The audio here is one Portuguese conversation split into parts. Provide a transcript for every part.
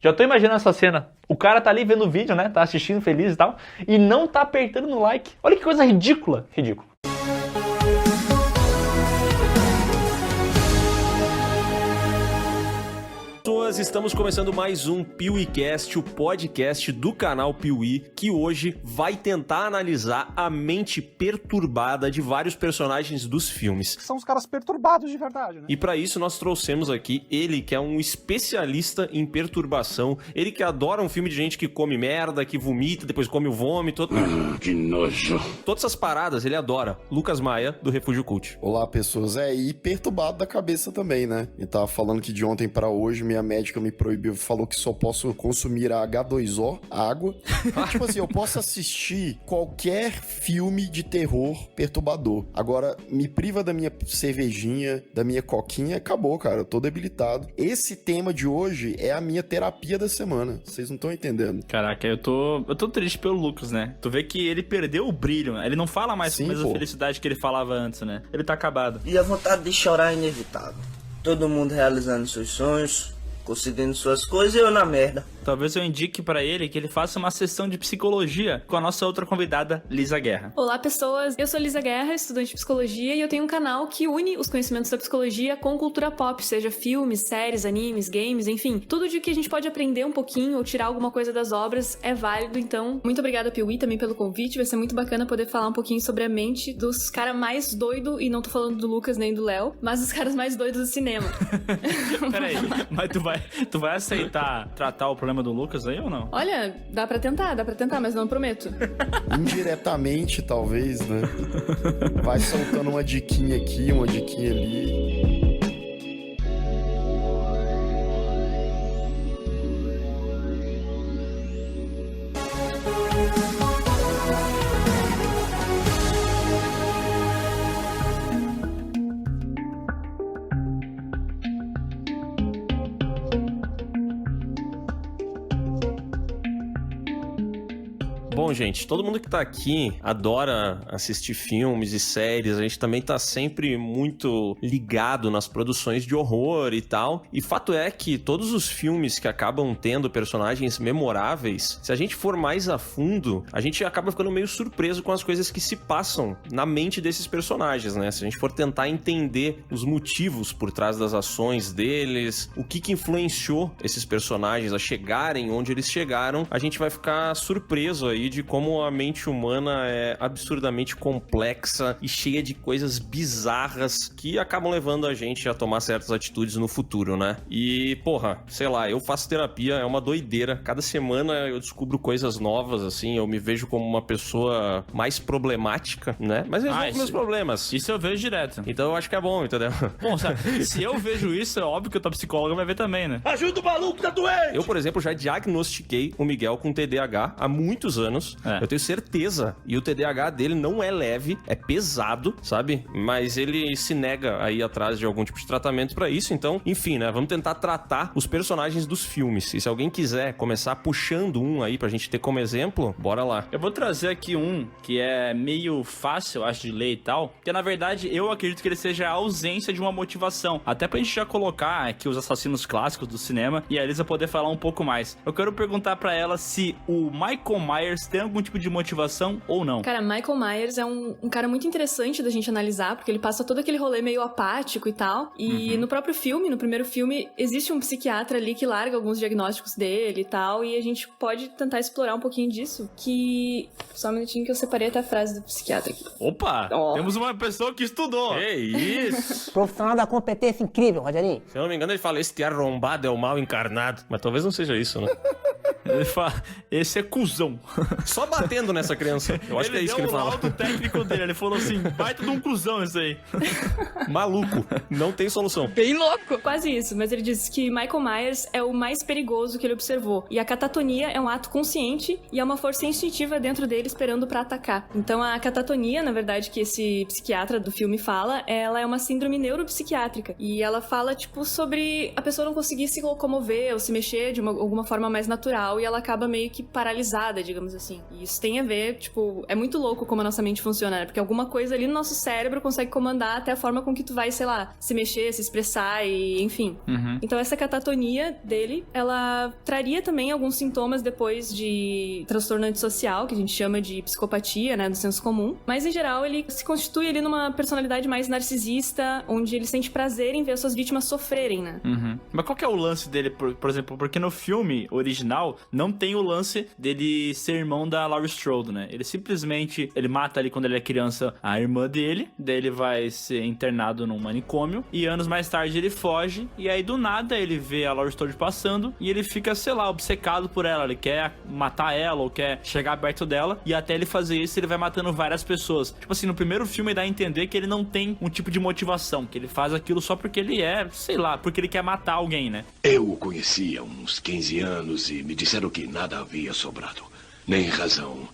Já tô imaginando essa cena. O cara tá ali vendo o vídeo, né? Tá assistindo feliz e tal. E não tá apertando no like. Olha que coisa ridícula. Ridículo. Estamos começando mais um PeeWeeCast, o podcast do canal Piuí, que hoje vai tentar analisar a mente perturbada de vários personagens dos filmes. São os caras perturbados de verdade, né? E para isso nós trouxemos aqui ele, que é um especialista em perturbação, ele que adora um filme de gente que come merda, que vomita, depois come o vômito. Que nojo. Todas essas paradas ele adora. Lucas Maia, do Refúgio Cult. Olá, pessoas. E perturbado da cabeça também, né? Eu tava falando que de ontem pra hoje minha médica me proibiu, falou que só posso consumir a H2O, água. Tipo assim, eu posso assistir qualquer filme de terror perturbador. Agora, me priva da minha cervejinha, da minha coquinha, acabou, cara. Eu tô debilitado. Esse tema de hoje é a minha terapia da semana. Vocês não estão entendendo. Caraca, eu tô triste pelo Lucas, né? Tu vê que ele perdeu o brilho, né? Ele não fala mais com a mesma felicidade que ele falava antes, né? Ele tá acabado. E a vontade de chorar é inevitável. Todo mundo realizando seus sonhos, conseguindo suas coisas e eu na merda. Talvez eu indique pra ele que ele faça uma sessão de psicologia com a nossa outra convidada, Lisa Guerra. Olá, pessoas. Eu sou Lisa Guerra, estudante de psicologia, e eu tenho um canal que une os conhecimentos da psicologia com cultura pop, seja filmes, séries, animes, games, enfim. Tudo de que a gente pode aprender um pouquinho ou tirar alguma coisa das obras é válido, então muito obrigada, Piuí, também pelo convite. Vai ser muito bacana poder falar um pouquinho sobre a mente dos caras mais doidos, e não tô falando do Lucas nem do Léo, mas dos caras mais doidos do cinema. Peraí, mas tu vai aceitar tratar o problema do Lucas aí ou não? Olha, dá pra tentar, mas não prometo. Indiretamente, talvez, né? Vai soltando uma diquinha aqui, uma diquinha ali. Bom, gente, todo mundo que tá aqui adora assistir filmes e séries, a gente também tá sempre muito ligado nas produções de horror e tal, e fato é que todos os filmes que acabam tendo personagens memoráveis, se a gente for mais a fundo, a gente acaba ficando meio surpreso com as coisas que se passam na mente desses personagens, né? Se a gente for tentar entender os motivos por trás das ações deles, o que influenciou esses personagens a chegarem onde eles chegaram, a gente vai ficar surpreso aí de como a mente humana é absurdamente complexa e cheia de coisas bizarras que acabam levando a gente a tomar certas atitudes no futuro, né? E, porra, sei lá, eu faço terapia, é uma doideira. Cada semana eu descubro coisas novas, assim, eu me vejo como uma pessoa mais problemática, né? Mas resolvo meus problemas. Isso eu vejo direto. Então eu acho que é bom, entendeu? Bom, sabe, se eu vejo isso, é óbvio que a tua psicóloga vai ver também, né? Ajuda o maluco, tá doente! Eu, por exemplo, já diagnostiquei o Miguel com TDAH há muitos anos. Eu tenho certeza. E o TDAH dele não é leve, é pesado, sabe? Mas ele se nega a ir atrás de algum tipo de tratamento pra isso. Então, enfim, né? Vamos tentar tratar os personagens dos filmes. E se alguém quiser começar puxando um aí pra gente ter como exemplo, bora lá. Eu vou trazer aqui um que é meio fácil, eu acho, de ler e tal. Porque, na verdade, eu acredito que ele seja a ausência de uma motivação. Até pra gente já colocar aqui os assassinos clássicos do cinema e a Elisa poder falar um pouco mais. Eu quero perguntar pra ela se o Michael Myers tem algum tipo de motivação ou não. Cara, Michael Myers é um cara muito interessante da gente analisar, porque ele passa todo aquele rolê meio apático e tal. E no próprio filme, no primeiro filme, existe um psiquiatra ali que larga alguns diagnósticos dele e tal, e a gente pode tentar explorar um pouquinho disso, que... Só um minutinho que eu separei até a frase do psiquiatra aqui. Opa! Temos uma pessoa que estudou! É isso! Profissional da competência incrível, Rogerinho. Se eu não me engano, ele fala, esse arrombado é o mal encarnado. Mas talvez não seja isso, né? Ele fala, esse é cuzão. Só batendo nessa criança. Eu acho que é isso que ele fala. Ele deu o laudo técnico dele, ele falou assim, baita de um cuzão isso aí. Maluco, não tem solução. Bem louco. Quase isso, mas ele disse que Michael Myers é o mais perigoso que ele observou. E a catatonia é um ato consciente e é uma força instintiva dentro dele esperando pra atacar. Então a catatonia, na verdade, que esse psiquiatra do filme fala, ela é uma síndrome neuropsiquiátrica. E ela fala, tipo, sobre a pessoa não conseguir se locomover ou se mexer de alguma forma mais natural e ela acaba meio que paralisada, digamos assim. E isso tem a ver, tipo, é muito louco como a nossa mente funciona, né? Porque alguma coisa ali no nosso cérebro consegue comandar até a forma com que tu vai, sei lá, se mexer, se expressar e enfim. Então essa catatonia dele, ela traria também alguns sintomas depois de transtorno antissocial, que a gente chama de psicopatia, né, do senso comum. Mas em geral ele se constitui ali numa personalidade mais narcisista, onde ele sente prazer em ver as suas vítimas sofrerem, né? Mas qual que é o lance dele, por exemplo? Porque no filme original não tem o lance dele ser irmão da Laurie Strode, né? Ele simplesmente, ele mata ali quando ele é criança a irmã dele, daí ele vai ser internado num manicômio, e anos mais tarde ele foge, e aí do nada ele vê a Laurie Strode passando, e ele fica, sei lá, obcecado por ela, ele quer matar ela, ou quer chegar perto dela, e até ele fazer isso, ele vai matando várias pessoas. Tipo assim, no primeiro filme dá a entender que ele não tem um tipo de motivação, que ele faz aquilo só porque ele é, sei lá, porque ele quer matar alguém, né? Eu o conheci há uns 15 anos e me disseram que nada havia sobrado. Nem razão,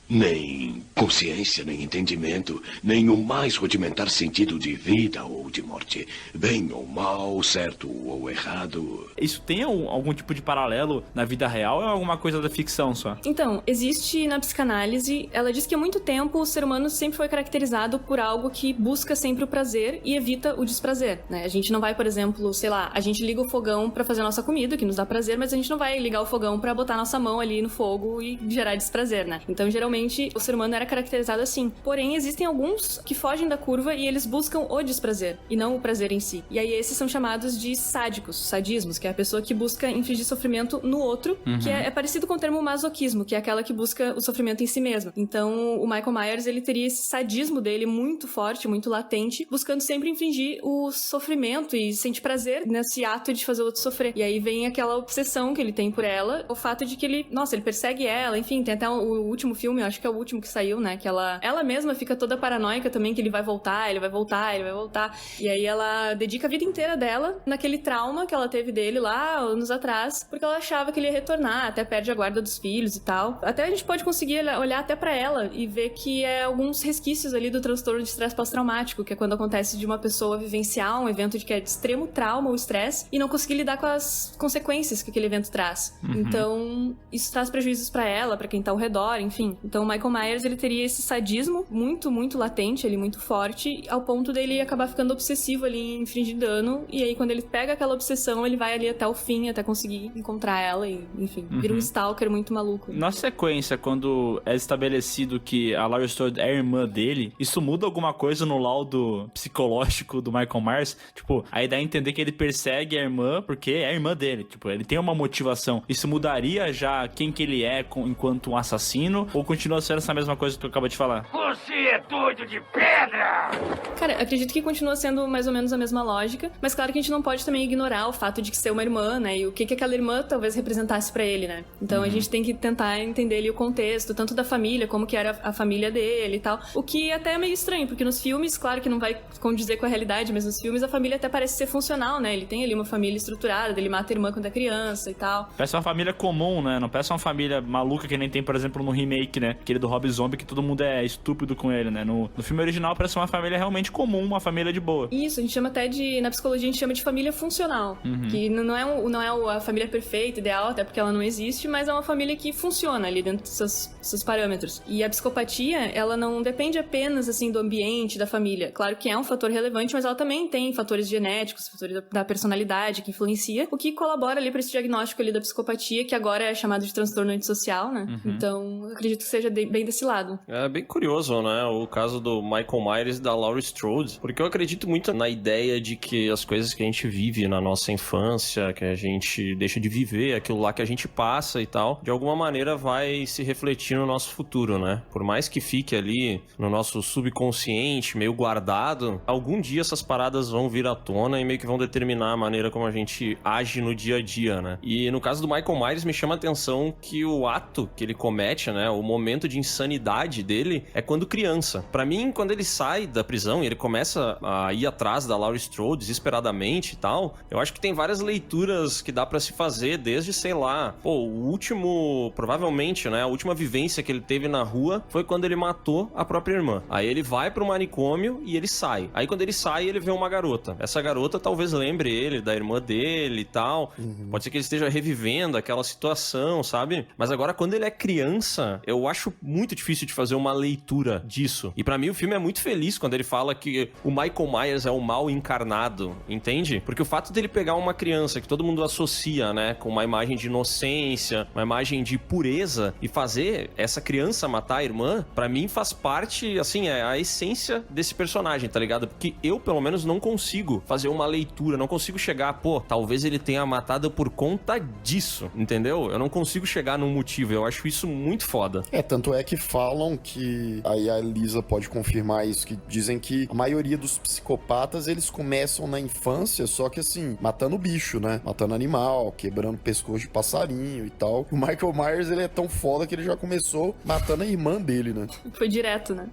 nem consciência, nem entendimento, nem o mais rudimentar sentido de vida ou de morte. Bem ou mal, certo ou errado. Isso tem algum tipo de paralelo na vida real ou é alguma coisa da ficção só? Então, existe na psicanálise, ela diz que há muito tempo o ser humano sempre foi caracterizado por algo que busca sempre o prazer e evita o desprazer, né? A gente não vai, por exemplo, sei lá, a gente liga o fogão pra fazer a nossa comida, que nos dá prazer, mas a gente não vai ligar o fogão pra botar nossa mão ali no fogo e gerar desprazer, né? Então, geralmente, o ser humano era caracterizado assim. Porém, existem alguns que fogem da curva e eles buscam o desprazer, e não o prazer em si. E aí, esses são chamados de sádicos, sadismos, que é a pessoa que busca infligir sofrimento no outro, que é parecido com o termo masoquismo, que é aquela que busca o sofrimento em si mesma. Então, o Michael Myers, ele teria esse sadismo dele muito forte, muito latente, buscando sempre infligir o sofrimento e sentir prazer nesse ato de fazer o outro sofrer. E aí vem aquela obsessão que ele tem por ela, o fato de que ele, nossa, ele persegue ela, enfim, tem até o último filme, eu acho que é o último que saiu, né, que ela mesma fica toda paranoica também, que ele vai voltar, ele vai voltar, ele vai voltar. E aí ela dedica a vida inteira dela naquele trauma que ela teve dele lá, anos atrás, porque ela achava que ele ia retornar, até perde a guarda dos filhos e tal. Até a gente pode conseguir olhar até pra ela e ver que é alguns resquícios ali do transtorno de estresse pós-traumático, que é quando acontece de uma pessoa vivenciar um evento que é de extremo trauma ou estresse e não conseguir lidar com as consequências que aquele evento traz. Então, isso traz prejuízos pra ela, pra quem tá ao redor, enfim. Então, o Michael Myers, ele teria esse sadismo muito, muito latente, ele muito forte, ao ponto dele acabar ficando obsessivo ali em infligir dano, e aí quando ele pega aquela obsessão, ele vai ali até o fim, até conseguir encontrar ela, e enfim, vira um stalker muito maluco. Na sequência, quando é estabelecido que a Laurie Strode é a irmã dele, isso muda alguma coisa no laudo psicológico do Michael Myers? Tipo, aí dá a entender que ele persegue a irmã porque é a irmã dele, tipo, ele tem uma motivação. Isso mudaria já quem que ele é enquanto um assassino, ou continua sendo essa mesma coisa que tu acabou de falar? Você é doido de pedra! Cara, acredito que continua sendo mais ou menos a mesma lógica, mas claro que a gente não pode também ignorar o fato de que ser uma irmã, né, e o que aquela irmã talvez representasse pra ele, né? Então a gente tem que tentar entender ali o contexto, tanto da família, como que era a família dele e tal, o que até é meio estranho, porque nos filmes, claro que não vai condizer com a realidade, mas nos filmes a família até parece ser funcional, né? Ele tem ali uma família estruturada, ele mata a irmã quando é criança e tal. Parece uma família comum, né? Não parece uma família maluca que nem tem, por exemplo, no remake, né? Aquele do Rob Zombie, que todo mundo é estúpido com ele, né? No filme original parece uma família realmente comum, uma família de boa. Isso, a gente chama até de, na psicologia a gente chama de família funcional, que não é a família perfeita, ideal, até porque ela não existe, mas é uma família que funciona ali dentro dos seus parâmetros. E a psicopatia, ela não depende apenas, assim, do ambiente, da família. Claro que é um fator relevante, mas ela também tem fatores genéticos, fatores da personalidade que influencia, o que colabora ali para esse diagnóstico ali da psicopatia, que agora é chamado de transtorno antissocial, né? Então, eu acredito que seja bem desse lado. É bem curioso, né, o caso do Michael Myers e da Laurie Strode, porque eu acredito muito na ideia de que as coisas que a gente vive na nossa infância, que a gente deixa de viver, aquilo lá que a gente passa e tal, de alguma maneira vai se refletir no nosso futuro, né? Por mais que fique ali no nosso subconsciente, meio guardado, algum dia essas paradas vão vir à tona e meio que vão determinar a maneira como a gente age no dia a dia, né? E no caso do Michael Myers me chama a atenção que o ato que ele comete, né, o momento momento de insanidade dele é quando criança. Pra mim, quando ele sai da prisão e ele começa a ir atrás da Laurie Strode desesperadamente e tal, eu acho que tem várias leituras que dá pra se fazer desde, sei lá, o último, provavelmente, né, a última vivência que ele teve na rua foi quando ele matou a própria irmã. Aí ele vai pro manicômio e ele sai. Aí quando ele sai, ele vê uma garota. Essa garota talvez lembre ele da irmã dele e tal. Pode ser que ele esteja revivendo aquela situação, sabe? Mas agora, quando ele é criança, eu acho muito difícil de fazer uma leitura disso. E pra mim, o filme é muito feliz quando ele fala que o Michael Myers é o mal encarnado, entende? Porque o fato dele pegar uma criança que todo mundo associa, né, com uma imagem de inocência, uma imagem de pureza, e fazer essa criança matar a irmã, pra mim faz parte, assim, é a essência desse personagem, tá ligado? Porque eu, pelo menos, não consigo fazer uma leitura, não consigo chegar, pô, talvez ele tenha matado por conta disso, entendeu? Eu não consigo chegar num motivo, eu acho isso muito foda. Tanto é que falam que, aí a Elisa pode confirmar isso, que dizem que a maioria dos psicopatas, eles começam na infância, só que assim, matando bicho, né? Matando animal, quebrando pescoço de passarinho e tal. O Michael Myers, ele é tão foda que ele já começou matando a irmã dele, né? Foi direto, né?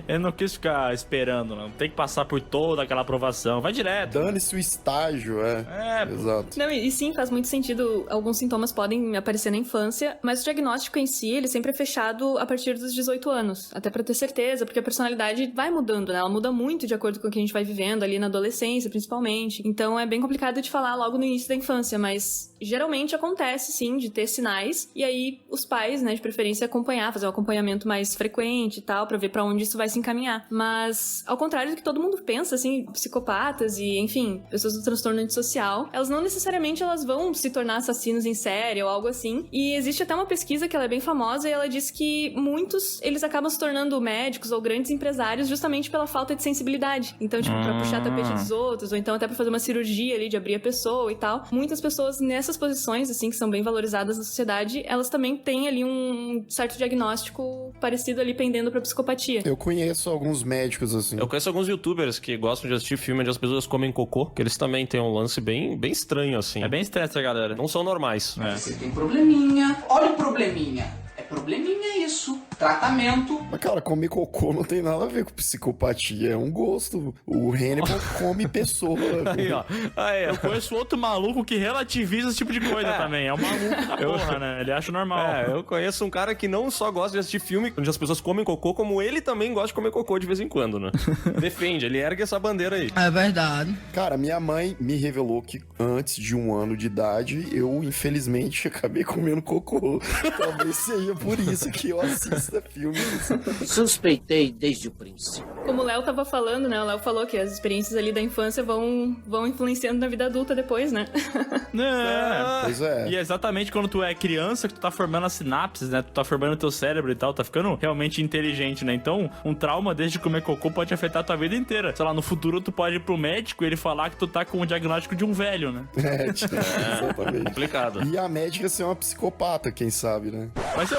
Eu não quis ficar esperando, não. Tem que passar por toda aquela aprovação. Vai direto. Dane-se o estágio, Exato. Não, e sim, faz muito sentido. Alguns sintomas podem aparecer na infância, mas o diagnóstico em si, ele sempre é fechado a partir dos 18 anos. Até pra ter certeza, porque a personalidade vai mudando, né? Ela muda muito de acordo com o que a gente vai vivendo ali na adolescência, principalmente. Então é bem complicado de falar logo no início da infância, mas geralmente acontece, sim, de ter sinais. E aí os pais, né, de preferência acompanhar, fazer um acompanhamento mais frequente e tal, pra ver pra onde isso vai se encaminhar. Mas, ao contrário do que todo mundo pensa, assim, psicopatas e, enfim, pessoas do transtorno antissocial, elas não necessariamente elas vão se tornar assassinos em série ou algo assim. E existe até uma pesquisa que ela é bem famosa e ela diz que muitos, eles acabam se tornando médicos ou grandes empresários justamente pela falta de sensibilidade. Então, tipo, pra puxar tapete dos outros, ou então até pra fazer uma cirurgia ali de abrir a pessoa e tal. Muitas pessoas nessas posições, assim, que são bem valorizadas na sociedade, elas também têm ali um certo diagnóstico parecido ali pendendo pra psicopatia. Eu conheço alguns médicos, assim. Eu conheço alguns youtubers que gostam de assistir filme onde as pessoas comem cocô, que eles também têm um lance bem estranho, assim. É bem estranho essa galera. Não são normais. Você tem probleminha. Olha o probleminha. É probleminha isso. Tratamento. Mas, cara, comer cocô não tem nada a ver com psicopatia. É um gosto. O Hannibal come pessoa. Aí, ó. Eu conheço outro maluco que relativiza esse tipo de coisa também. É um maluco da porra, né? Ele acha normal. Eu conheço um cara que não só gosta de assistir filme onde as pessoas comem cocô, como ele também gosta de comer cocô de vez em quando, né? Defende, ele ergue essa bandeira aí. É verdade. Cara, minha mãe me revelou que antes de 1 ano de idade, eu, infelizmente, acabei comendo cocô. Talvez seja por isso que eu assisto filmes. Suspeitei desde o princípio. Como o Léo tava falando, né? O Léo falou que as experiências ali da infância vão influenciando na vida adulta depois, né? Pois é. E é exatamente quando tu é criança que tu tá formando as sinapses, né? Tu tá formando o teu cérebro e tal, tá ficando realmente inteligente, né? Então, um trauma desde comer cocô pode afetar a tua vida inteira. Sei lá, no futuro tu pode ir pro médico e ele falar que tu tá com o diagnóstico de um velho, né? Exatamente. Complicado. E a médica ser uma psicopata, quem sabe, né? Mas